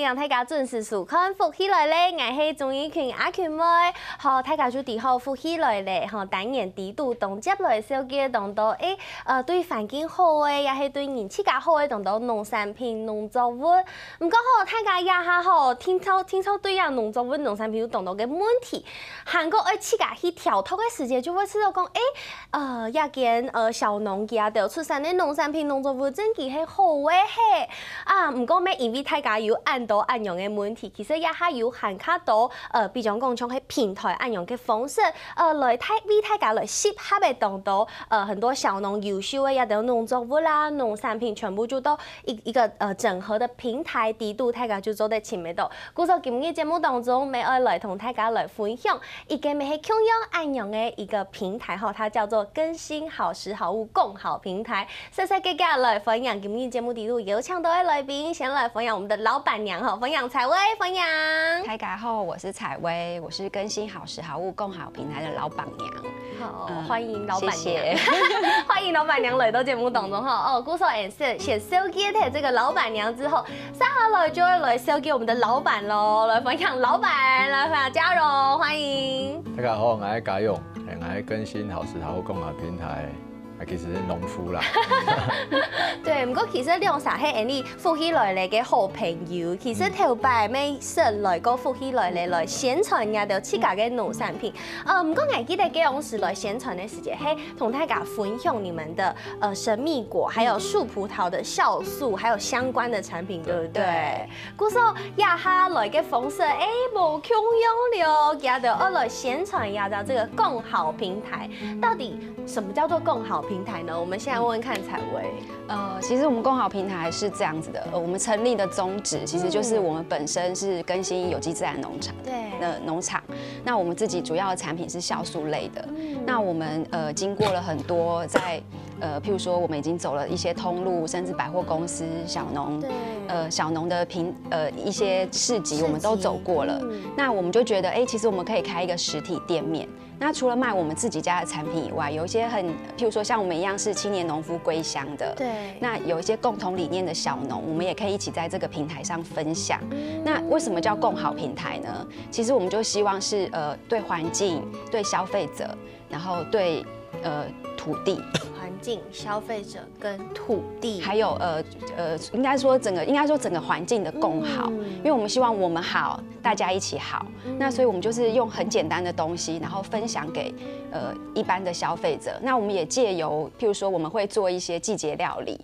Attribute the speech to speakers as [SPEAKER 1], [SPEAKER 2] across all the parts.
[SPEAKER 1] 迎大家准时收看《福起來咧》，我是鍾意群阿群妹，好，大家就伫好福起來咧，吼，單元低度同接來小嘅當到對環境好誒，也係對人自家好誒，當到農產品、農作物。唔過好，大家也下好，聽操對呀農作物、農產品有當到嘅問題，韓國自家去調透嘅時間就會知道講，一件小農家就出產嘅農產品、農作物真係係好誒係啊，唔過咩因為大家有按到按用嘅問題，其實也係有限卡到比如講像係平台按用嘅方式，來為大家來適合嘅當到很多小農優秀嘅一啲農作物啦、農產品全部就到一個整合的平台低度，大家就做得前面到。故說今日節目當中，我要來同大家來分享一個咩係共用按用嘅一個平台，吼，它叫做更新好食好物共好平台。細細個個來分享今日節目低度有請到嘅來賓，先來分享我們的老闆娘，吼，分享采薇，分享。
[SPEAKER 2] 大家好，我是采薇，我是更新好食好物共好平台的老闆娘。
[SPEAKER 1] 好，歡迎老闆娘，
[SPEAKER 2] 謝謝
[SPEAKER 1] 歡迎老闆娘來到節目當中哈。故說先小姐睇這個老闆娘之後，接下來就會來小姐我們的老闆咯，來分享老闆，來分享嘉榮，歡迎。
[SPEAKER 3] 大家好，我係嘉榮，我係更新好食好物共好平台。其實是農夫啦，
[SPEAKER 1] 對，不過其實兩啥係你福起來嘅好朋友，其實頭擺咩實來個福起來來宣傳呀，就自家嘅農產品。不過我記得嗰陣時來宣傳嘅時間係同大家分享你們的神秘果，還有樹葡萄的酵素，還有相關的產品，對不對？故說呀哈來嘅方式，無共用了，也就二來宣傳呀到這個共好平台，到底什麼叫做共好平台呢？我們現在問問看采薇。
[SPEAKER 2] 其實我們共好平台是這樣子的，我們成立的宗旨其實就是我們本身是更新有機自然農場的農場，那我們自己主要的產品是酵素類的，那我們經過了很多在譬如說我們已經走了一些通路，甚至百貨公司、小農的一些市集我們都走過了，那我們就覺得其實我們可以開一個實體店面。那除了賣我們自己家的產品以外，有一些譬如說像我們一樣是青年農夫歸鄉的，對，那有一些共同理念的小農，我們也可以一起在這個平台上分享。那為什麼叫共好平台呢？其實我們就希望是對環境、對消費者，然後對土地。環境、
[SPEAKER 1] 消費者跟土地，
[SPEAKER 2] 還有應該說整個環境的共好，因為我們希望我們好，大家一起好。那所以我們就是用很簡單的東西，然後分享給一般的消費者。那我們也借由譬如說我們會做一些季節料理，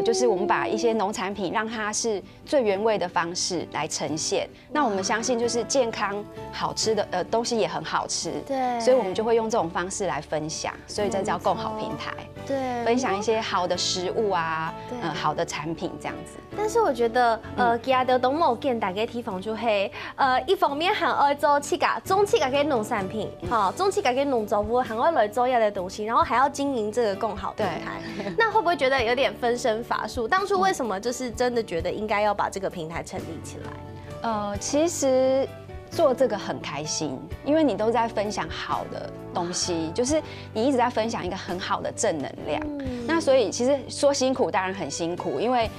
[SPEAKER 2] 就是我們把一些農產品讓它是最原味的方式來呈現。那我們相信就是健康好吃的東西也很好吃，對，所以我們就會用這種方式來分享，所以這叫共好平台。對，分享一些好的食物啊，好的產品這樣子。
[SPEAKER 1] 但是我覺得，其實都冇見大嘅地方就係，一方面還愛做種自家嘅農產品，種自家嘅農作物，還愛來做一啲東西，然後還要經營這個共好平台。那會不會覺得有點分身乏術？當初為什麼就是真的覺得應該要把這個平台成立起來？
[SPEAKER 2] 其實做這個很開心，因為你都在分享好的東西，就是你一直在分享一個很好的正能量。那所以其實說辛苦當然很辛苦，因為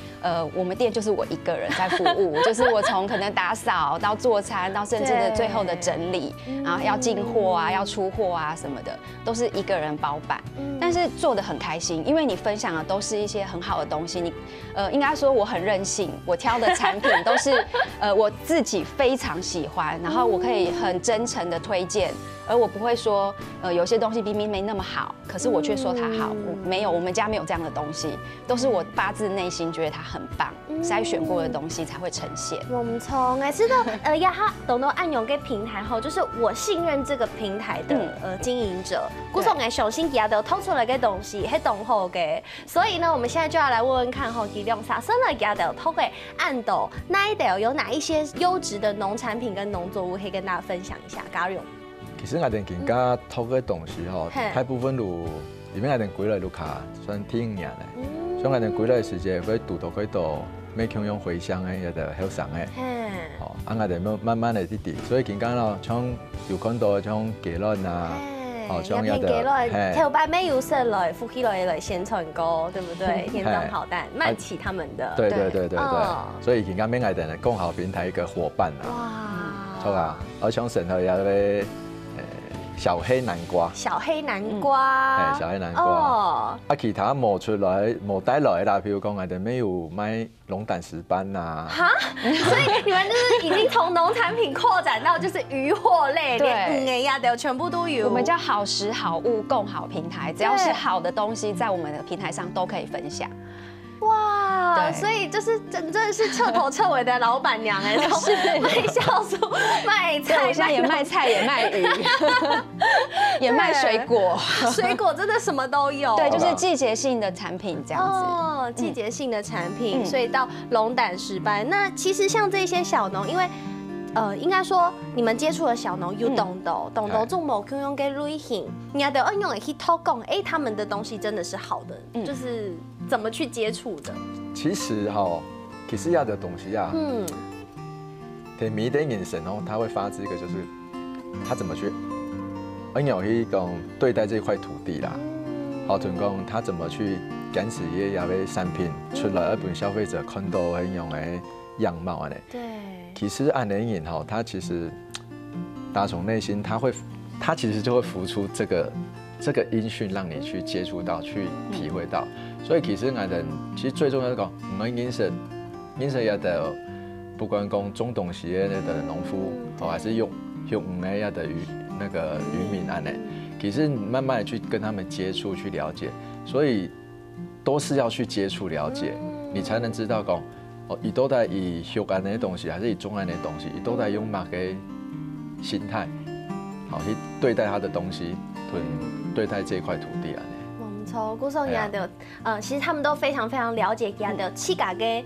[SPEAKER 2] 我們店就是我一個人在服務，就是我從可能打掃到做餐，到甚至的最後的整理，然後要進貨啊、要出貨啊什麼的，都是一個人包辦。但是做得很開心，因為你分享的都是一些很好的東西。你應該說我很任性，我挑的產品都是我自己非常喜歡，然後我可以很真誠的推薦。而我不會說，有些東西明明沒那麼好，可是我卻說它好。沒有，我們家沒有這樣的東西，都是我發自內心覺得它很棒，篩選過的東西才會呈現。
[SPEAKER 1] 唔錯，我知道，呀哈，懂到按用嘅平台後，就是我信任這個平台的經營者，故說我相信佢都偷出來嘅東西係懂好嘅，所以呢，我們現在就要來問問看，佢兩啥生了佢都偷嘅按到那一度有哪一些優質的農產品跟農作物可以跟大家分享一下，嘉榮。
[SPEAKER 3] 其實我哋更加偷嘅東西吼，大部分都裡面我哋歸來都卡算聽人嘅，所以我哋歸來時間會讀到幾多咩共用回鄉嘅，也就好上嘅，我哋慢慢嚟啲，所以更加咯，像有看到像雞卵啊，哦，
[SPEAKER 1] 要配给了，头摆没有色来，福气来宣传歌，对不对？田庄好蛋，曼奇他们的，
[SPEAKER 3] 对，所以而家免爱等共好平台一个伙伴啦，哇，错啊，而像神头也咧。小黑南瓜，
[SPEAKER 1] 小黑南瓜，
[SPEAKER 3] 小黑南瓜。哦，其他冒出来、冒带来啦，譬如讲，我哋没有卖龙胆石斑呐。哈，
[SPEAKER 1] 所以你们就是已经从农产品扩展到就是渔获类，连鱼呀的全部都有。
[SPEAKER 2] 我们叫好食好物共好平台，只要是好的东西，在我们的平台上都可以分享。
[SPEAKER 1] 哇，所以就是真的是彻头彻尾的老板娘哎，从卖酵素、卖菜，
[SPEAKER 2] 我现在也卖菜，也卖鱼，也卖水果，
[SPEAKER 1] 水果真的什么都有。
[SPEAKER 2] 对，就是季节性的产品这样子。
[SPEAKER 1] 哦，季节性的产品，所以到龙胆石斑。那其实像这些小农，因为应该说你们接触的小农有懂得种某可用给类型，你要得按用去偷讲，哎，他们的东西真的是好的，就是怎么去接触的。
[SPEAKER 3] 其实其实要的东西啊，对每一点眼神哦，他会发自一个就是他怎么去，有去讲对待这块土地啦，好，总讲他怎么去赶使业呀的产品出来，让消费者看到很用的样貌呢。
[SPEAKER 1] 对。
[SPEAKER 3] 其实按人眼他其实打从内心，他其实就会浮出这个音讯，让你去接触到、去体会到。所以其实人其实最重要的讲，唔係認識一的，不管講中東時嘅農夫，還是用唔係一的漁民安呢，其實慢慢的去跟他們接觸、去了解，所以都是要去接觸了解，你才能知道講。伊都在以修改那些东西，还是以种安的东西，伊都在用哪个心态，好去对待他的东西，对待这块土地啊。
[SPEAKER 1] 古时候人的其实他们都非常非常了解人的气家跟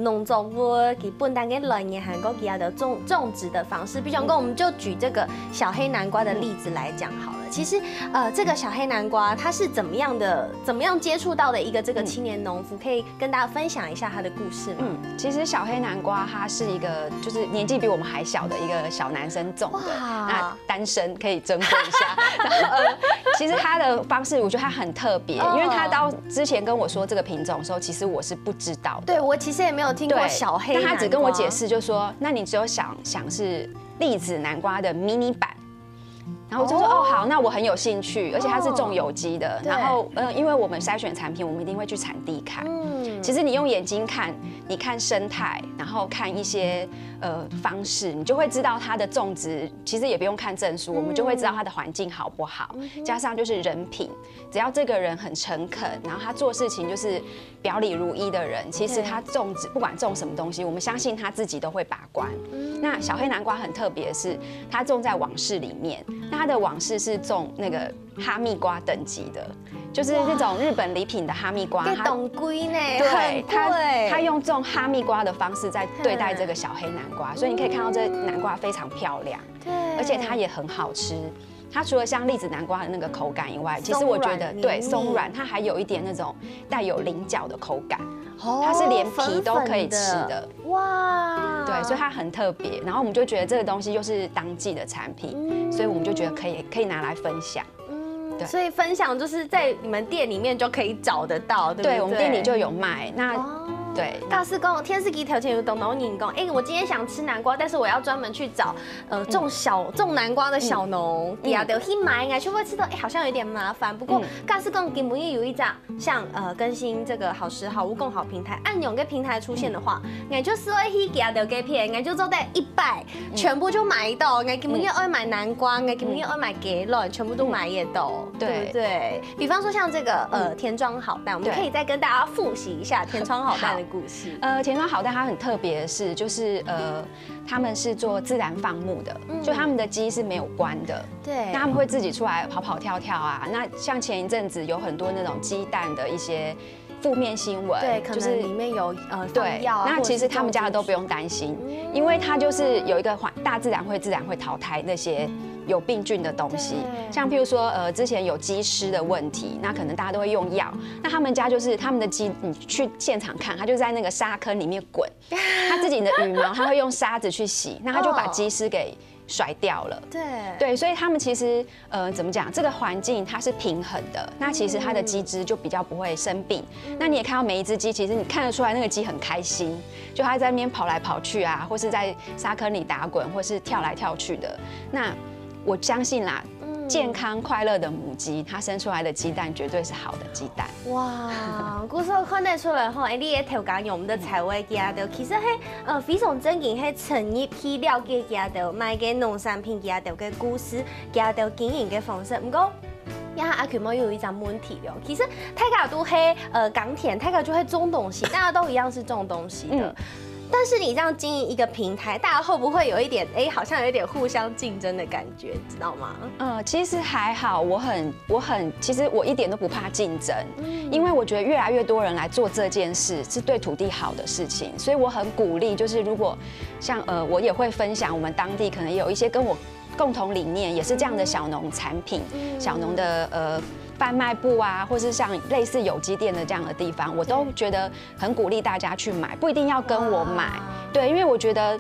[SPEAKER 1] 农作物给本单跟来年韩国人的种植的方式，比方说我们就举这个小黑南瓜的例子来讲好了。其实这个小黑南瓜它是怎么样接触到的一个这个青年农夫，可以跟大家分享一下他的故事吗？
[SPEAKER 2] 其实小黑南瓜它是一个就是年纪比我们还小的一个小男生种的，那单身可以争论一下。然后其实他的方式我觉得他很特别。因为他到之前跟我说这个品种的时候，其实我是不知道的。
[SPEAKER 1] 对，我其实也没有听过小黑南瓜。
[SPEAKER 2] 但他只跟我解释，就说那你只有想是栗子南瓜的迷你版。然后我就说哦好，那我很有兴趣，而且它是种有机的。然后因为我们筛选产品，我们一定会去产地看。其实你用眼睛看，你看生态，然后看一些方式，你就会知道它的种植。其实也不用看证书，我们就会知道它的环境好不好。加上就是人品，只要这个人很诚恳，然后他做事情就是表里如一的人，其实他种植不管种什么东西，我们相信他自己都会把关。那小黑南瓜很特别的是，它种在网室里面。那它的网室是种那个哈密瓜等级的，就是那种日本礼品的哈密瓜。
[SPEAKER 1] 它懂龟呢，
[SPEAKER 2] 对，它用种哈密瓜的方式在对待这个小黑南瓜，所以你可以看到这南瓜非常漂亮，对，而且它也很好吃。它除了像栗子南瓜的那个口感以外，其实我觉得对松软，它还有一点那种带有菱角的口感。它是连皮都可以吃的，哇！对，所以它很特别。然后我们就觉得这个东西又是当季的产品，所以我们就觉得可以拿来分享。
[SPEAKER 1] 对，所以分享就是在你们店里面就可以找得到，对不对？
[SPEAKER 2] 对，我们店里就有卖。那对，
[SPEAKER 1] 告诉公天使给条件有懂懂你讲，哎，我今天想吃南瓜，但是我要专门去找种南瓜的小农，底下的去买，哎，会不会吃到？哎，好像有点麻烦。不过告诉公给母业有一张像更新这个好食好物共好平台，按钮个平台出现的话，哎，就是会去底下的给片，哎，就做在100，全部就买到，哎，给母业爱买南瓜，哎，给母业爱买鸡肉，全部都买也到，对不对？比方说像这个田庄好蛋，我们可以再跟大家复习一下田庄好蛋的故事。
[SPEAKER 2] 田庄好蛋它很特别的是，就是他们是做自然放牧的，就他们的鸡是没有关的，
[SPEAKER 1] 对，
[SPEAKER 2] 那他们会自己出来跑跑跳跳啊。那像前一阵子有很多那种鸡蛋的一些负面新闻，
[SPEAKER 1] 对，可能里面有
[SPEAKER 2] 对，那其实他们家的都不用担心，因为它就是有一个大自然会淘汰那些有病菌的东西，像譬如说之前有鸡虱的问题，那可能大家都会用药，那他们家就是他们的鸡，你去现场看，它就在那个沙坑里面滚，它自己的羽毛它会用沙子去洗，那它就把鸡虱给甩掉了。
[SPEAKER 1] 对，
[SPEAKER 2] 所以他们其实怎么讲，这个环境它是平衡的，那其实它的鸡只就比较不会生病。那你也看到每一只鸡，其实你看得出来那个鸡很开心，就它在那边跑来跑去啊，或是在沙坑里打滚，或是跳来跳去的。那我相信啦。健康快乐的母鸡，它生出来的鸡蛋绝对是好的鸡蛋。
[SPEAKER 1] 哇，古时候看得出来吼，你的头讲用我们的采味家的，其实係非常正經係深入去了解家的賣嘅農產品家的嘅故事，家的經營嘅方式。唔過，呀阿權妹有一張問題了，其實大家都係港鐵，大家就會種東西，大家都一樣是種東西的。但是你这样经营一个平台，大家会不会有一点好像有一点互相竞争的感觉，知道吗？
[SPEAKER 2] 其实还好，其实我一点都不怕竞争，因为我觉得越来越多人来做这件事是对土地好的事情，所以我很鼓励，就是如果像我也会分享我们当地可能有一些跟我共同理念，也是这样的小农产品，小农的贩卖部啊，或是像类似有机店的这样的地方，我都觉得很鼓励大家去买，不一定要跟我买，对，因为我觉得。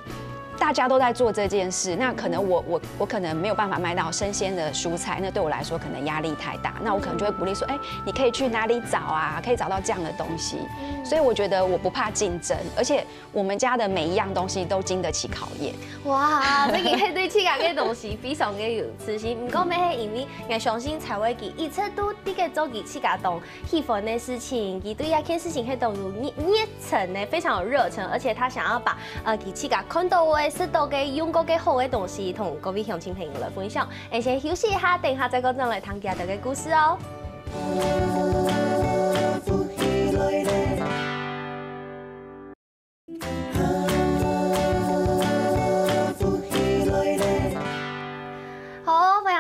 [SPEAKER 2] 大家都在做这件事，那可能我可能没有办法卖到生鲜的蔬菜，那对我来说可能压力太大，那我可能就会鼓励说，你可以去哪里找啊，可以找到这样的东西。所以我觉得我不怕竞争，而且我们家的每一样东西都经得起考验。
[SPEAKER 1] 哇，这个係對自家嘅東西非常嘅有自信，唔過咩係因為我相信才會佢一直都啲嘅做佢自家當喜歡嘅事情，佢對一件事情係都有熱忱嘅，非常有熱忱，而且他想要把佢自家看到嘅。識到嘅用過嘅好嘅東西，同各位鄉親朋友來分享。先休息一下，等下再講嚟聽家哋嘅故事哦。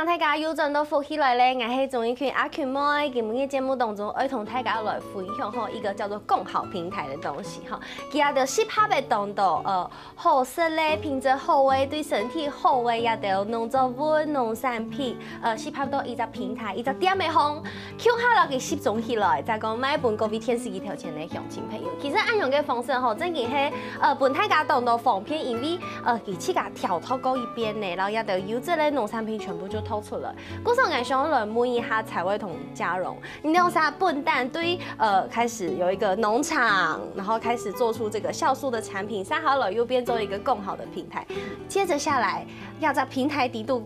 [SPEAKER 1] 大家又轉到福起來咧，我係鍾意權阿權妹，今日嘅節目當中，會同大家來分享一個叫做共好平台嘅東西哈。佢阿條適合嘅當道，好食咧，品質好嘅，對身體好嘅，也條農作物、農產品，適合到一個平台，一個點嘅方，扣下落去集中起來，再講買本各位電視機頭前嘅鄉親朋友。其實按樣嘅方式吼，真嘅係本大家當道方便，因為佢自家調到嗰一邊咧，然後也條優質嘅農產品全部就透出來。故事我想來問一下采薇同嘉榮，你用啥笨蛋對開始有一個農場，然後開始做出這個酵素的產品，三好了又變做一個更好的平台。接着下來要在平台底部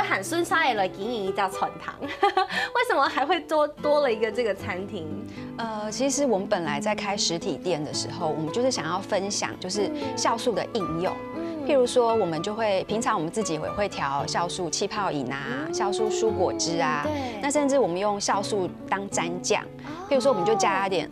[SPEAKER 1] 很順曬來經營一家傳堂，為什麼還會多了一個這個餐廳？
[SPEAKER 2] 其實我們本來在開實體店的時候，我們就是想要分享就是酵素的應用。譬如說，我們就會平常我們自己也會調酵素氣泡飲啊，酵素蔬果汁啊，那甚至我們用酵素當蘸醬。譬如說，我們就加一點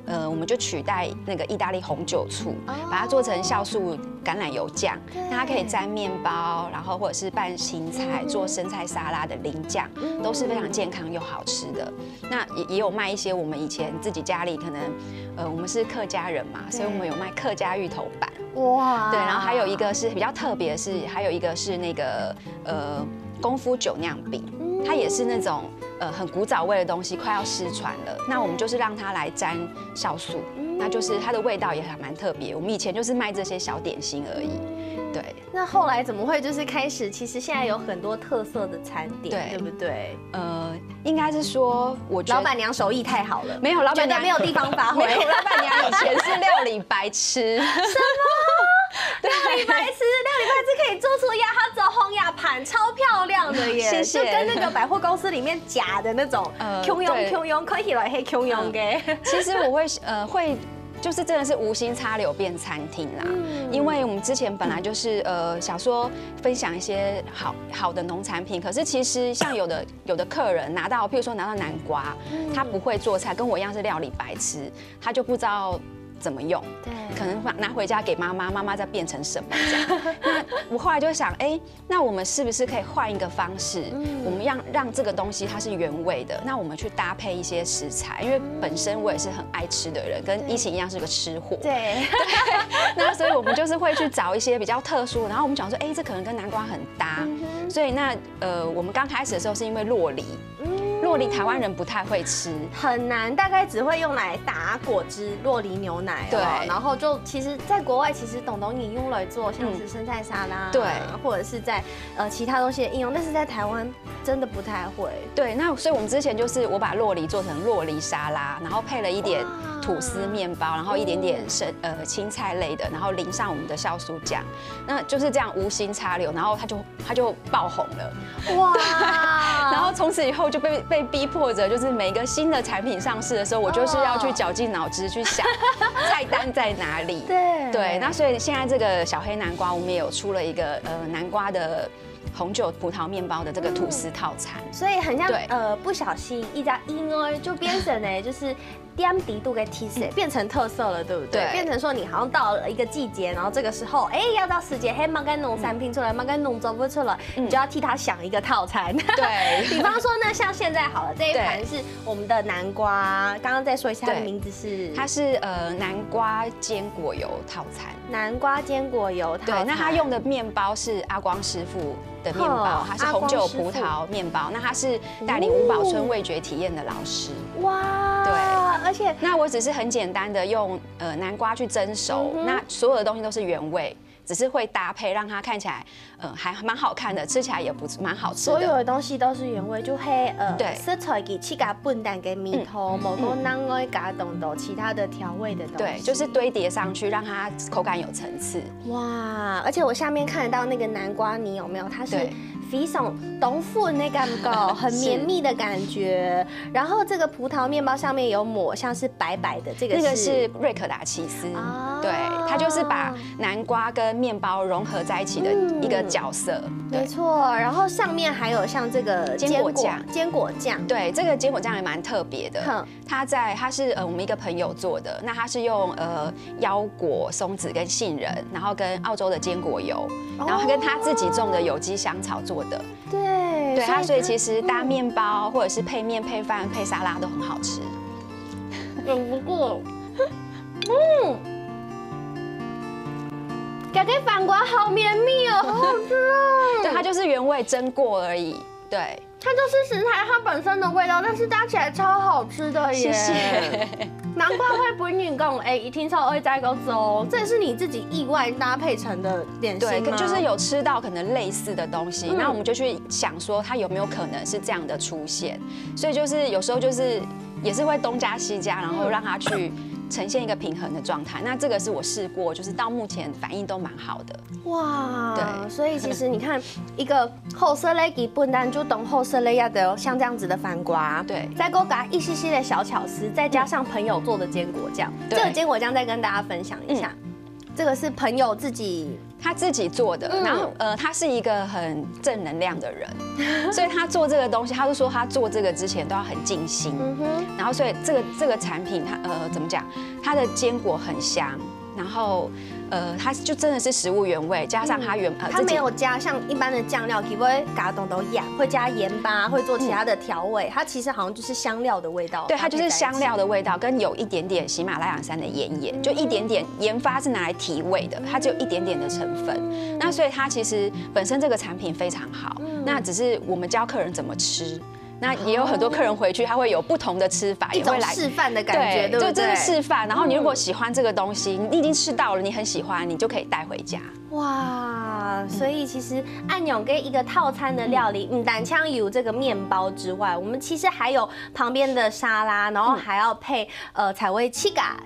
[SPEAKER 2] 我們就取代那個意大利紅酒醋，把它做成酵素橄欖油醬，那它可以沾麵包，然後或者是拌青菜、做生菜沙拉的淋醬，都是非常健康又好吃的。那也有賣一些我們以前自己家裡可能，我們是客家人嘛，所以我們有賣客家芋頭板。哇，對，然後還有一個是比較特別的是，還有一個是那個功夫酒釀餅，它也是那種很古早味的東西，快要失傳了。那我們就是讓它來沾酵素，那就是它的味道也還蠻特別。我們以前就是賣這些小點心而已。對，
[SPEAKER 1] 那後來怎麼會就是開始？其實現在有很多特色的餐點，對不對？
[SPEAKER 2] 應該是說，我覺得
[SPEAKER 1] 老闆娘手藝太好了，
[SPEAKER 2] 沒有老闆娘
[SPEAKER 1] 沒有地方發揮。
[SPEAKER 2] 沒有，老闆娘以前是料理白痴。
[SPEAKER 1] 什麼？料理白痴可以做出呀，它走紅呀盤，超漂亮的耶！謝謝。就跟那個百貨公司裡面假的那種，Q 用，看起來係 Q 用嘅。
[SPEAKER 2] 其實我會。就是真的是無心插柳變餐廳啦，因為我們之前本來就是想說分享一些好的農產品，可是其實像有的客人拿到，譬如說拿到南瓜，他不會做菜，跟我一樣是料理白痴，他就不知道怎麼用，對，可能拿回家給媽媽，媽媽再變成什麼這樣。那我後來就想，那我們是不是可以換一個方式？我們讓這個東西它是原味的，那我們去搭配一些食材，因為本身我也是很愛吃的人，跟依晴一樣是個吃貨。對。那所以我們就是會去找一些比較特殊，然後我們想說，這可能跟南瓜很搭，所以那我們剛開始的時候是因為酪梨。酪梨台湾人不太会吃，
[SPEAKER 1] 很难，大概只会用来打果汁、酪梨牛奶。
[SPEAKER 2] 对，
[SPEAKER 1] 然后就其实，在国外其实懂你用来做像是生菜沙拉，
[SPEAKER 2] 对，
[SPEAKER 1] 或者是在其他东西的应用，但是在台湾真的不太会。
[SPEAKER 2] 对，那所以我们之前就是我把酪梨做成酪梨沙拉，然后配了一点吐司面包，然后一点点青菜类的，然后淋上我们的酵素酱，那就是这样无心插柳，然后它就爆红了，哇！然后从此以后就被逼迫着，就是每个新的产品上市的时候，我就是要去绞尽脑汁去想菜单在哪里。对，那所以现在这个小黑南瓜，我们也有出了一个南瓜的红酒葡萄面包的这个吐司套餐，
[SPEAKER 1] 所以很像不小心一家婴儿就变成呢就是点底度给提示，变成特色了，对不对？变成说你好像到了一个季节，然后这个时候要到时节，马该弄产品出来，马该弄做不出来，你就要替他想一个套餐。
[SPEAKER 2] 对，
[SPEAKER 1] 比方说呢，像现在好了，这一盘是我们的南瓜，刚刚再说一下它的名字是，
[SPEAKER 2] 它是南瓜坚果油套餐。
[SPEAKER 1] 南瓜坚果油套餐，
[SPEAKER 2] 对，那它用的面包是阿光师傅的面包，它是红酒葡萄面包，那它是带领五宝村味觉体验的老师。哇，对，
[SPEAKER 1] 而且
[SPEAKER 2] 那我只是很简单的用南瓜去蒸熟，那所有的东西都是原味。只是会搭配，让它看起来，还蛮好看的，吃起来也不蛮好吃的。
[SPEAKER 1] 所有的东西都是原味，就黑
[SPEAKER 2] 对，
[SPEAKER 1] 食材给去加笨蛋给米头，某个囊会加冻豆，其他的调味的东西。
[SPEAKER 2] 对，就是堆叠上去，让它口感有层次。
[SPEAKER 1] 哇！而且我下面看得到那个南瓜泥有没有？它是非常浓粉的感觉，很绵密的感觉。然后这个葡萄面包上面有抹像是白白的，这个
[SPEAKER 2] 那个是瑞可达起司，对，它就是把南瓜跟面包融合在一起的一个角色。
[SPEAKER 1] 没错，然后上面还有像这个坚果酱，
[SPEAKER 2] 对，这个坚果酱也蛮特别的。它是我们一个朋友做的，那它是用腰果、松子跟杏仁，然后跟澳洲的坚果油，然后跟他自己种的有机香草做的。对，它所以其实搭面包或者是配面、配饭、配沙拉都很好吃。
[SPEAKER 1] 不过，感觉饭瓜好绵密哦，好好吃哦。
[SPEAKER 2] 对，它就是原味蒸过而已。对，
[SPEAKER 1] 它就是食材它本身的味道，但是搭起来超好吃的耶。
[SPEAKER 2] 谢谢。
[SPEAKER 1] 难怪会不你讲，一听说会摘个粥，这是你自己意外搭配成的点心吗？
[SPEAKER 2] 对，就是有吃到可能类似的东西，那我们就去想说它有没有可能是这样的出现，所以就是有时候就是也是会东加西加，然后让它去呈现一个平衡的状态。那这个是我试过，就是到目前反应都蛮好的。
[SPEAKER 1] 哇，对，所以其实你看一个后色类基本单就懂后色类要的像这样子的番瓜，
[SPEAKER 2] 对，
[SPEAKER 1] 再给我一些些的小巧思，再加上朋友做的坚果酱，这个坚果酱再跟大家分享一下。这个是朋友他自己做的，然后他是一个很正能量的人，所以他做这个东西，他就说他做这个之前都要很静心，然后所以这个产品它怎么讲，它的坚果很香，然后它就真的是食物原味，加上它没有加像一般的酱料，不会嘎咚都养，会加盐巴，会做其他的调味，它其实好像就是香料的味道。
[SPEAKER 2] 对，它就是香料的味道，跟有一点点喜马拉雅山的盐，就一点点研发是拿来提味的，它只有一点点的成分。那所以它其实本身这个产品非常好，那只是我们教客人怎么吃。那也有很多客人回去，他会有不同的吃法，
[SPEAKER 1] 也会来示范的感觉，对不对？
[SPEAKER 2] 就真的示范。然后你如果喜欢这个东西，你已经吃到了，你很喜欢，你就可以带回家。
[SPEAKER 1] 哇，所以其实按勇跟一个套餐的料理，单枪有这个面包之外，我们其实还有旁边的沙拉，然后还要配采味七嘎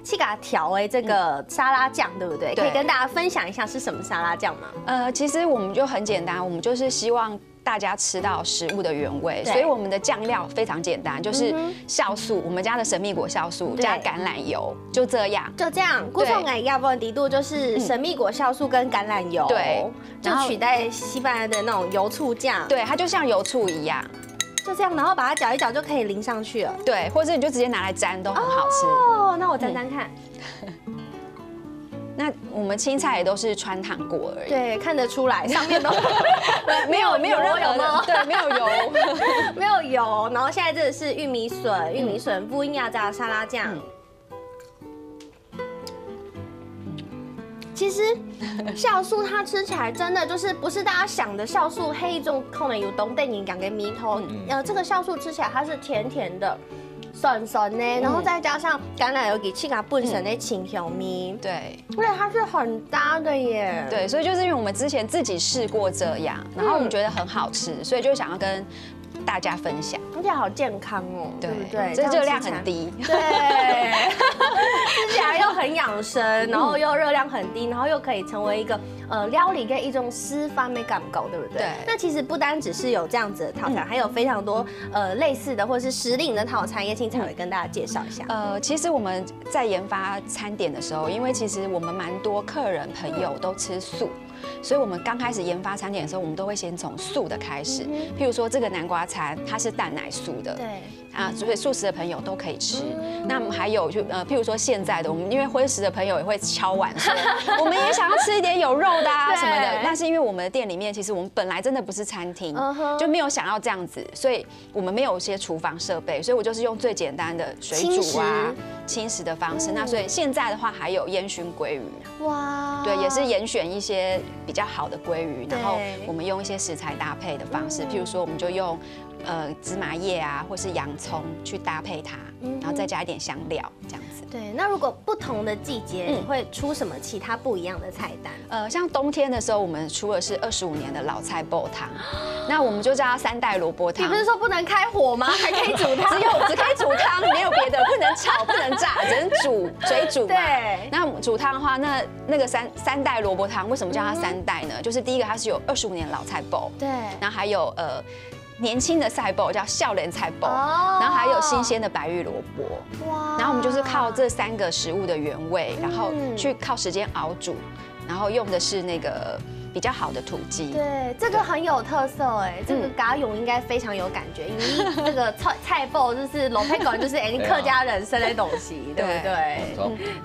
[SPEAKER 1] 调这个沙拉酱，对不对？可以跟大家分享一下是什么沙拉酱吗？
[SPEAKER 2] 其实我们就很简单，我们就是希望大家吃到食物的原味，所以我们的酱料非常简单，就是酵素，我们家的神秘果酵素加橄榄油，就这样。
[SPEAKER 1] 菇葱感亚波底度就是神秘果酵素跟橄榄油，
[SPEAKER 2] 对，
[SPEAKER 1] 就取代西班牙的那种油醋酱，
[SPEAKER 2] 对，它就像油醋一样，
[SPEAKER 1] 就这样，然后把它搅一搅就可以淋上去了，
[SPEAKER 2] 对，或者你就直接拿来沾都很好吃。
[SPEAKER 1] 哦，那我沾沾看。
[SPEAKER 2] 那我们青菜也都是穿烫过而已，
[SPEAKER 1] 对，看得出来上面都
[SPEAKER 2] 没有任何的，对，没有油，
[SPEAKER 1] 没有油。然后现在这个是玉米笋布音亚加沙拉酱。其实酵素它吃起来真的就是不是大家想的酵素黑一种可能有东带你讲给米头，这个酵素吃起来它是甜甜的。酸酸的，然后再加上橄榄油给气咖本身的清香味，
[SPEAKER 2] 对，
[SPEAKER 1] 所以它是很搭的耶。
[SPEAKER 2] 对，所以就是因为我们之前自己试过这样，然后我们觉得很好吃，所以就想要跟大家分享，
[SPEAKER 1] 而且好健康哦，对不对？
[SPEAKER 2] 这热量很低，
[SPEAKER 1] 对，吃起来又很养生，然后又热量很低，然后又可以成为一个料理跟一种示范美感高，对不对？
[SPEAKER 2] 对。
[SPEAKER 1] 那其实不单只是有这样子的套餐，还有非常多类似的或者是时令的套餐，也请采薇跟大家介绍一下。
[SPEAKER 2] 其实我们在研发餐点的时候，因为其实我们蛮多客人朋友都吃素。所以我们刚开始研发餐点的时候，我们都会先从素的开始。譬如说这个南瓜餐，它是蛋奶素的，
[SPEAKER 1] 对
[SPEAKER 2] 啊，所以素食的朋友都可以吃。那我们还有譬如说现在的我们，因为荤食的朋友也会敲碗说，我们也想要吃一点有肉的啊什么的。但是因为我们的店里面，其实我们本来真的不是餐厅，就没有想要这样子，所以我们没有一些厨房设备，所以我就是用最简单的水煮啊、轻食的方式。那所以现在的话还有烟熏鲑鱼，哇，对，也是严选一些比较好的鲑鱼，然后我们用一些食材搭配的方式，譬如说我们就用芝麻叶啊，或是洋葱去搭配它，然后再加一点香料这样子。
[SPEAKER 1] 对，那如果不同的季节，你会出什么其他不一样的菜单？
[SPEAKER 2] 像冬天的时候，我们出的是25年的老菜煲汤，那我们就叫它3代萝卜汤。
[SPEAKER 1] 你不是说不能开火吗？还可以煮汤？
[SPEAKER 2] 只可以煮汤，没有别的，不能炒，不能炸，只能水煮嘛。
[SPEAKER 1] 对。
[SPEAKER 2] 那煮汤的话，那个三代萝卜汤，为什么叫它3代呢？就是第一个它是有25年老菜煲，
[SPEAKER 1] 对，
[SPEAKER 2] 然后还有年轻的菜脯叫笑脸菜脯，然后还有新鲜的白玉萝卜，哇！然后我们就是靠这3个食物的原味，然后去靠时间熬煮，然后用的是那个比较好的土鸡。
[SPEAKER 1] 对，这个很有特色哎，这个嘎勇应该非常有感觉，因为这个菜脯就是老配馆，就是客家人生的东西，对不对？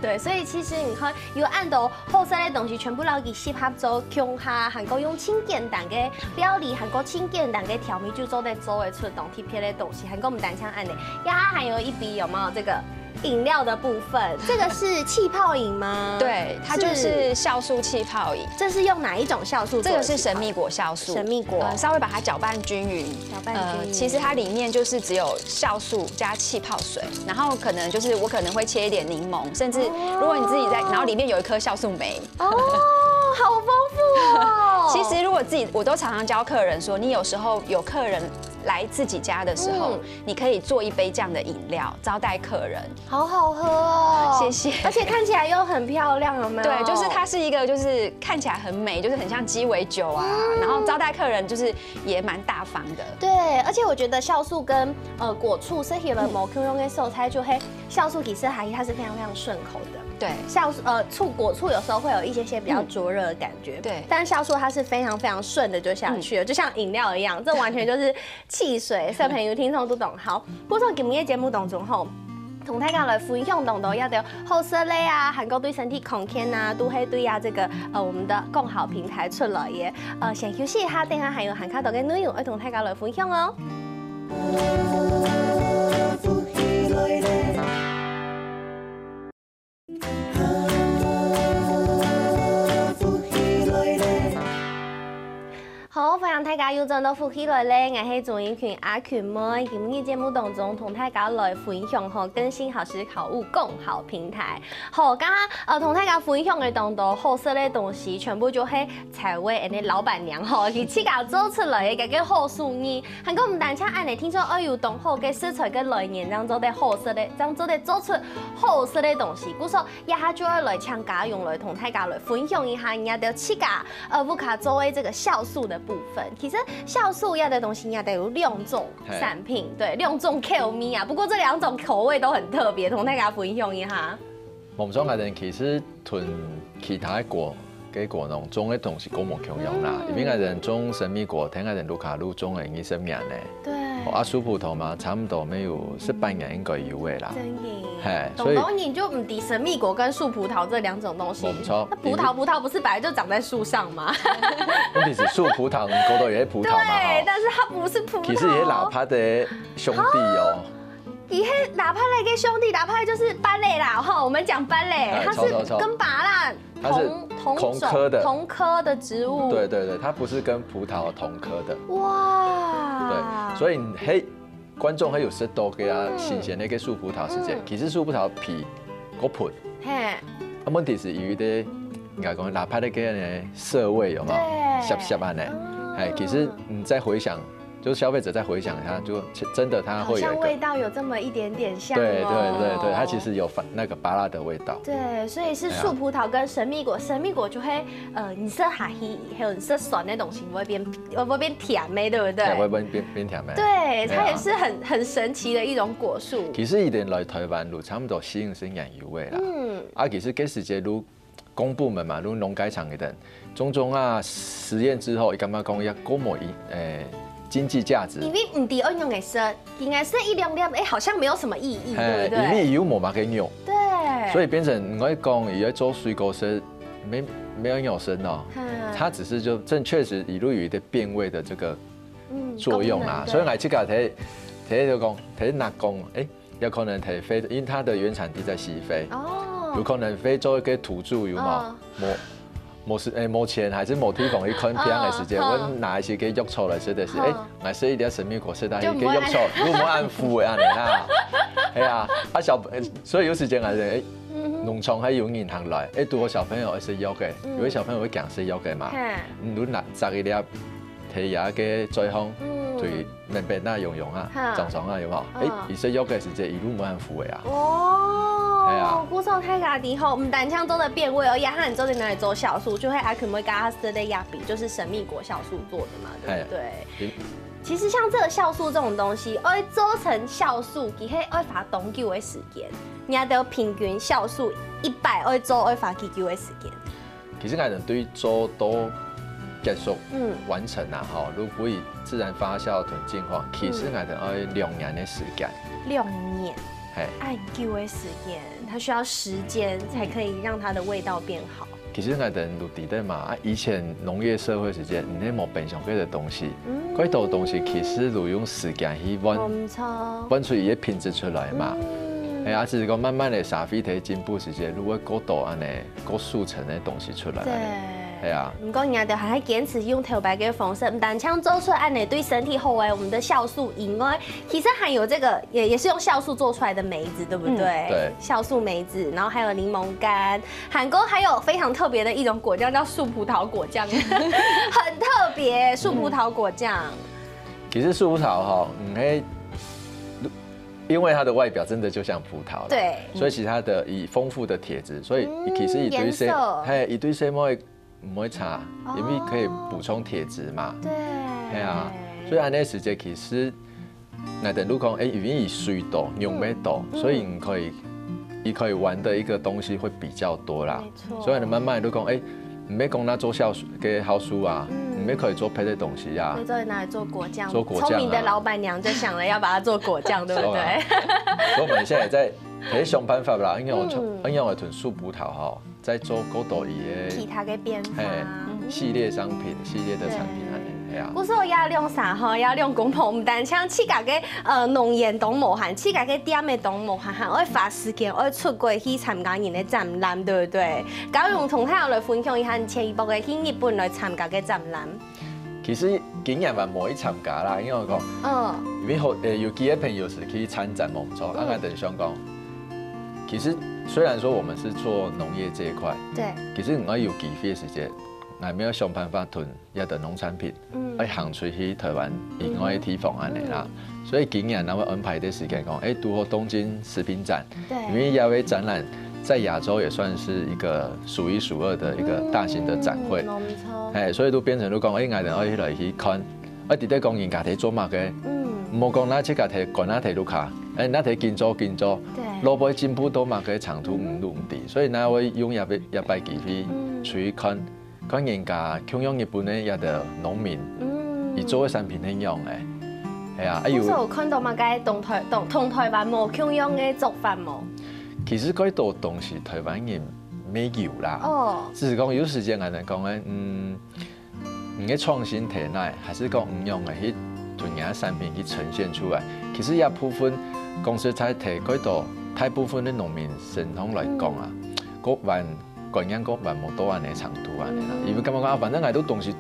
[SPEAKER 1] 对，所以其实你看，有按到后生的东西全部捞给适合做乡下，韩国用清简单的料理，韩国清简单的调味就做在做的出当特别的东西，韩国我们单枪按的，呀，还有一笔有没有这个？饮料的部分，这个是气泡饮吗？
[SPEAKER 2] 对，它就是酵素气泡饮。
[SPEAKER 1] 这是用哪一种酵素？
[SPEAKER 2] 这个是神秘果酵素。
[SPEAKER 1] 神秘果，
[SPEAKER 2] 稍微把它搅拌均匀。搅拌均匀。其实它里面就是只有酵素加气泡水，然后可能就是我可能会切一点柠檬，甚至如果你自己在，然后里面有一颗酵素酶。
[SPEAKER 1] 哦，好丰富哦。
[SPEAKER 2] 其实如果我都常常教客人说，你有时候有客人来自己家的时候，你可以做一杯这样的饮料招待客人，
[SPEAKER 1] 好好喝哦，
[SPEAKER 2] 谢谢。
[SPEAKER 1] 而且看起来又很漂亮，有没有？
[SPEAKER 2] 对，就是它是一个就是看起来很美，就是很像鸡尾酒啊，然后招待客人就是也蛮大方的。
[SPEAKER 1] 对，而且我觉得酵素跟果醋是起了某 Q 用的素菜就黑酵素其实它是非常非常顺口的。
[SPEAKER 2] 对，
[SPEAKER 1] 果醋有时候会有一些比较灼热的感觉，
[SPEAKER 2] 对，
[SPEAKER 1] 但酵素它是非常非常顺的就下去了，就像饮料一样，这完全就是汽水。小朋友听众都懂。好，播送今日的节目当中后，同大家来分享当中要的好食类啊，韩国对身体康健啊，都会对啊这个我们的共好平台出来耶。先休息一下，等下还有韩卡多嘅内容要同大家来分享哦。好，歡迎大家又轉到福喜來咧，我係總演員阿權妹。今日節目當中同大家來分享和更新好食好物共好平台。好，剛剛同大家分享嘅當中好食嘅東西，全部就係采薇嘅老闆娘吼，佢自家做出來嘅個好素意。韓國唔單止按你聽說要有當好嘅食材嘅來源，當做啲好食嘅，當做啲做出好食嘅東西。故說一下就要來請家用來同大家來分享一下，人家的自家不卡作為這個酵素的部分，其實酵素要的東西，要得有2種產品，對，2種口味啊。不過這2種口味都很特別，同大家分享一下。
[SPEAKER 3] 我們講嘅人其實同其他果農種嘅東西都冇共用啦，因為嘅人種神秘果，聽嘅人盧卡路種嘅20年咧。對。啊，樹葡萄嘛，差唔多沒有18年應該有嘅啦。真嘅。
[SPEAKER 1] 所以你就唔敵神秘果跟樹葡萄這2種東西。冇錯。那葡萄不是本來就長在樹上嗎？
[SPEAKER 3] 問題是樹葡萄，果都也是葡萄嘛。
[SPEAKER 1] 對，但是它不是葡萄。
[SPEAKER 3] 其實也是老帕的兄弟哦。
[SPEAKER 1] 以黑哪怕那个兄弟，哪怕就是芭蕾啦，哈，我们讲芭蕾，它是跟芭乐同科的植物。
[SPEAKER 3] 对对对，它不是跟葡萄同科的。
[SPEAKER 1] 哇！
[SPEAKER 3] 对，所以黑观众还有食到嘅啊新鲜的个树葡萄时间，其实树葡萄皮果盆，嘿，问题是因为的，应该讲哪怕那个涩味有没有？涩涩啊呢？哎，其实你再回想。就是消费者再回想一下，就真的它会有
[SPEAKER 1] 像味道有这么一点点像。
[SPEAKER 3] 对对对对，它其实有那个芭乐的味道。
[SPEAKER 1] 对，所以是树葡萄跟神秘果，神秘果就会你色哈希，还有你色酸那东西会变甜美，对不对？
[SPEAKER 3] 会变甜美。
[SPEAKER 1] 对，它也是很神奇的一种果树。
[SPEAKER 3] 其實以前來台灣路差唔多40年有嘅啦。啊，其實嗰時節路公部門嘛，路農改場嘅人，種啊實驗之後，伊感覺講一個模經濟價值，
[SPEAKER 1] 因為唔啲用顏色，顏色一兩兩，好像沒有什麼意義，對不對？
[SPEAKER 3] 因為有冇嘛可以用，
[SPEAKER 1] 對，
[SPEAKER 3] 所以變成我講，而家做水果是沒有有生哦，它只是就正確實一路有的變味的這個作用啦，所以我這個睇就講睇納貢，有可能睇非，因為它的原產地在西非，有可能非洲嘅土著有冇？冇錢，還是冇地方去看片嘅時間，我拿一些嘅藥草來食的是，我食一啲神秘果食，但係嘅藥草如果冇按付嘅，啦，係啊，所以有時間係農場喺有銀行來，對個小朋友食藥嘅，有啲小朋友會驚食藥嘅嘛，你拿摘一粒睇下嘅最好，對明白那用啊，正常啊有冇？而食藥嘅時間一路冇按付嘅啊。
[SPEAKER 1] 哦，古早太家底后，唔但唱做的变味，而且他很做在哪里做酵素，就会阿肯会跟他色的亚比，就是神秘果酵素做的嘛，对不对？其实像这个酵素这种东西，要做成酵素，其实要花多久的时间？你要得平均酵素100要做要花几久的时间？
[SPEAKER 3] 其實我哋對做都結束完成啦，哈，如果以自然發酵同進化，其實我哋要2年的時間。
[SPEAKER 1] 2年。按久的時間，它需要時間才可以讓它的味道變好。
[SPEAKER 3] 其實我哋錄地的嘛，以前農業社會時間，你冇平常嗰啲東西，嗰啲東西其實都用時間去揾出伊嘅品質出來嘛。係啊，只是講慢慢的社會體進步時間，如果過度安尼過速成嘅東西出來。係啊，唔過人家就
[SPEAKER 1] 還係堅持用頭白嘅方式，唔但像做出按呢對身體好誒，我們的酵素以外，其實還有這個也是用酵素做出來的梅子，對不對？
[SPEAKER 3] 對，
[SPEAKER 1] 酵素梅子，然後還有檸檬乾，韓國還有非常特別的一種果醬叫樹葡萄果醬，很特別，樹葡萄果醬。
[SPEAKER 3] 其實樹葡萄哈，因為它的外表真的就像葡萄，
[SPEAKER 1] 對，
[SPEAKER 3] 所以其實它的以豐富的鐵質，所以其實一堆些唔會差，因為可以補充鐵質嘛。
[SPEAKER 1] 對，
[SPEAKER 3] 係啊，所以按呢時間其實，我哋如果因為以水多、用咩多，所以你可以玩的一個東西會比較多啦。沒錯。所以你慢慢都講，唔要講那做酵素嘅酵素啊，唔要可以做別的東西啊。
[SPEAKER 1] 可以拿來做果醬。
[SPEAKER 3] 做果醬。
[SPEAKER 1] 聰明的老闆娘就想了要把它做果醬，對不對？
[SPEAKER 3] 所以我們現在在睇想辦法啦，因為我囤樹葡萄哈。在做高度
[SPEAKER 1] 其他嘅變化，
[SPEAKER 3] 系列商品、系列的產品係啊。
[SPEAKER 1] 不是我要用啥哈，要用公婆唔單像自家嘅農園懂無限，自家嘅店嘅懂無限，我花時間我出國去參加人嘅展覽，對不對？咁用同他來分享一下前一步嘅去日本來參加嘅展覽。
[SPEAKER 3] 其實今日嘛冇去參加啦，因為我講，因為好有幾個朋友是去參展冇錯，啱啱等想講，其實。雖然說我們是做農業這一塊，對，其實我有機會的時間，我沒有想辦法囤一啲農產品，去行出去台灣以外的地方安尼啦。所以今年我安排的時間講，拄好東京食品展，因為亞威展覽在亞洲也算是一個數一數二的一個大型的展會，所以都變成都講，我哋可以嚟去看，我哋在講人家睇做乜嘅，唔好講那即個睇管那睇路卡，那睇建築。老輩進步到嘛個長途唔路唔地，所以那會用一擺機會去看人家享用日本嘅一啲農民，而做嘅產品係樣嘅，係啊。
[SPEAKER 1] 我有看到嘛個同台灣冇享用嘅做法冇。
[SPEAKER 3] 其實嗰度東西台灣人沒有啦，只是講有時間我哋講咧，唔嘅創新體內，還是講唔用嘅去同人家產品去呈現出來。其實一部分。公司在提嗰度，大部分的农民系统来讲啊，嗰万观音嗰万冇多安尼长度安尼啦，因为感觉讲反正我都东西。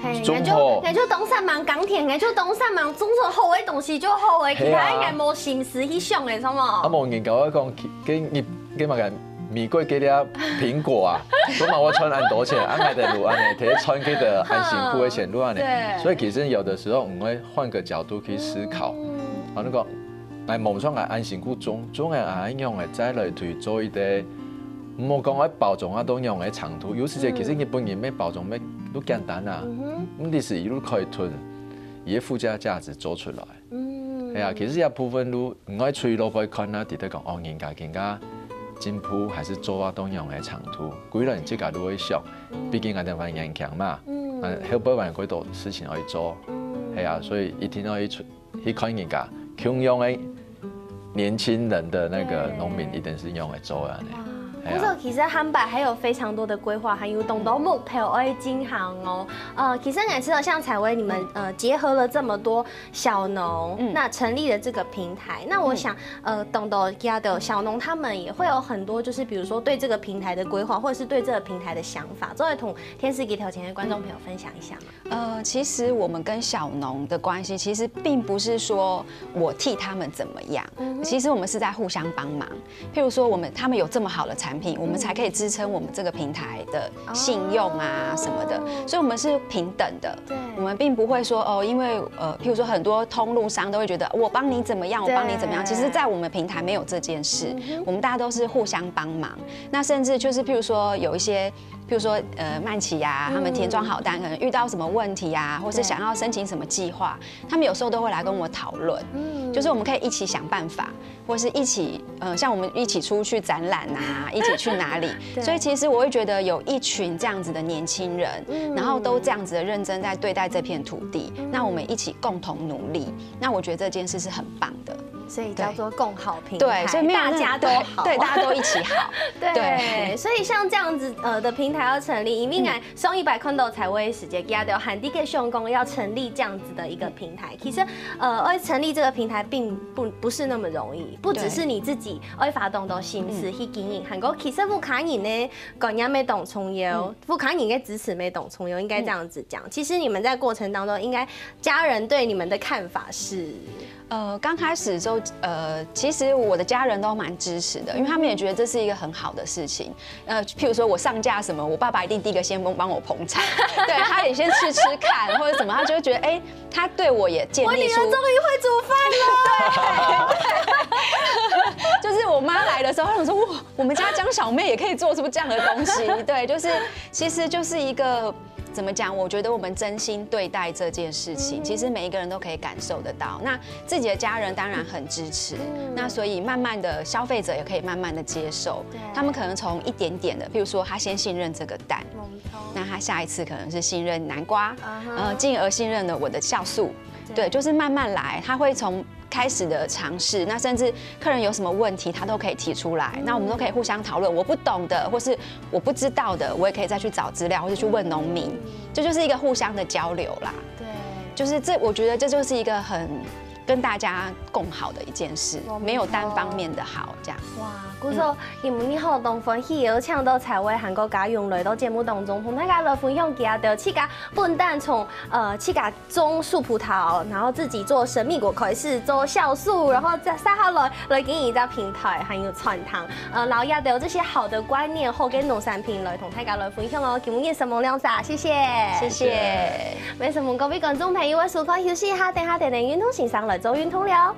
[SPEAKER 1] 我就东山忙钢铁，我就东山忙种出好的东西就好的，其他应该无心思去想的，什么？
[SPEAKER 3] 啊，无研究我讲，佢嘛个米贵几粒苹果啊，咁嘛我穿安多钱，安内的路安尼，摕穿佢的安辛苦的线路安尼，所以其实有的时候我们会换个角度去思考，啊，那个来梦想嘅安辛苦种嘅安用嘅再来去做一啲，唔好讲喺包装啊，都用嘅长途，有时其实日本人咩包装咩都简单啊，问题是一路可以吞，伊嘅附加价值做出来，系啊，其实一部分路唔可以吹落去看啊，伫度讲哦，人家更加进步，还是做啊都用嘅长途，规人即家都会想，毕竟我哋玩人强嘛，后背玩几多事情可以做，系啊，所以一定要去看人家穷用嘅年轻人的那个农民，一定是用嚟做啊。
[SPEAKER 1] 不过其实汉百还有非常多的规划，还有动到目标爱进行哦。其实我知道像采薇你们结合了这么多小农，那成立了这个平台。那我想动到家的小农他们也会有很多，就是比如说对这个平台的规划，或者是对这个平台的想法，作为同天使给条前的观众朋友分享一下嘛。
[SPEAKER 2] 其实我们跟小农的关系，其实并不是说我替他们怎么样，其实我们是在互相帮忙。譬如说他们有这么好的产品，我们才可以支撑我们这个平台的信用啊什么的，所以我们是平等的。我们并不会说哦，因为譬如说很多通路商都会觉得我帮你怎么样，我帮你怎么样。其实，在我们平台没有这件事，我们大家都是互相帮忙。那甚至就是譬如说有一些，譬如说曼奇啊，他们填装好单可能遇到什么问题啊，或是想要申请什么计划，他们有时候都会来跟我讨论，就是我们可以一起想办法，或是一起像我们一起出去展览啊，一起去哪里。所以其实我会觉得有一群这样子的年轻人，然后都这样子的认真在对待这片土地，那我们一起共同努力，那我觉得这件事是很棒的。
[SPEAKER 1] 所以叫做共好平台，
[SPEAKER 2] 对，所以
[SPEAKER 1] 大家都好，
[SPEAKER 2] 对，大家都一起好，
[SPEAKER 1] 对，所以像这样子的平台要成立，因为上100看到采薇时间，家的喊地给熊公要成立这样子的一个平台，其实要成立这个平台并不是那么容易，不只是你自己要发动到心思去经营，韩国其实富卡人呢，感觉没懂从优，富卡人应该支持没懂从优，应该这样子讲。其实你们在过程当中，应该家人对你们的看法是？
[SPEAKER 2] 刚开始的时候，其实我的家人都蛮支持的，因为他们也觉得这是一个很好的事情。譬如说我上架什么，我爸爸一定第一个先帮我捧场，对，他也先吃看或者什么，他就会觉得，他对我也建立出。我女儿终
[SPEAKER 1] 于会煮饭了。
[SPEAKER 2] 就是我妈来的时候，她想说，哇，我们家江小妹也可以做出这样的东西，对，其实就是一个。怎么讲？我觉得我们真心对待这件事情，其实每一个人都可以感受得到。那自己的家人当然很支持，那所以慢慢的消费者也可以慢慢的接受。他们可能从一点点的，比如说他先信任这个蛋，那他下一次可能是信任南瓜，进而信任了我的酵素。对，就是慢慢来，他会从开始的尝试，那甚至客人有什么问题，他都可以提出来，那我们都可以互相讨论。我不懂的，或是我不知道的，我也可以再去找资料，或者去问农民，这就是一个互相的交流啦。对，就是我觉得这就是一个很跟大家共好的一件事，没有单方面的好这样。哇，
[SPEAKER 1] 故说因为你活动分享邀请到采薇韩国家用来到节目当中，同大家来分享家的去家笨蛋从去家种树葡萄，然后自己做神秘果开始做酵素，然后再撒下来经营一家平台，还有传糖，然后也有这些好的观念后跟农产品来同大家来分享哦。今日什么亮啥？谢谢，
[SPEAKER 2] 谢谢。
[SPEAKER 1] 为什么各位观众朋友，我收看休息一下，等下电影运通欣赏来做运通了。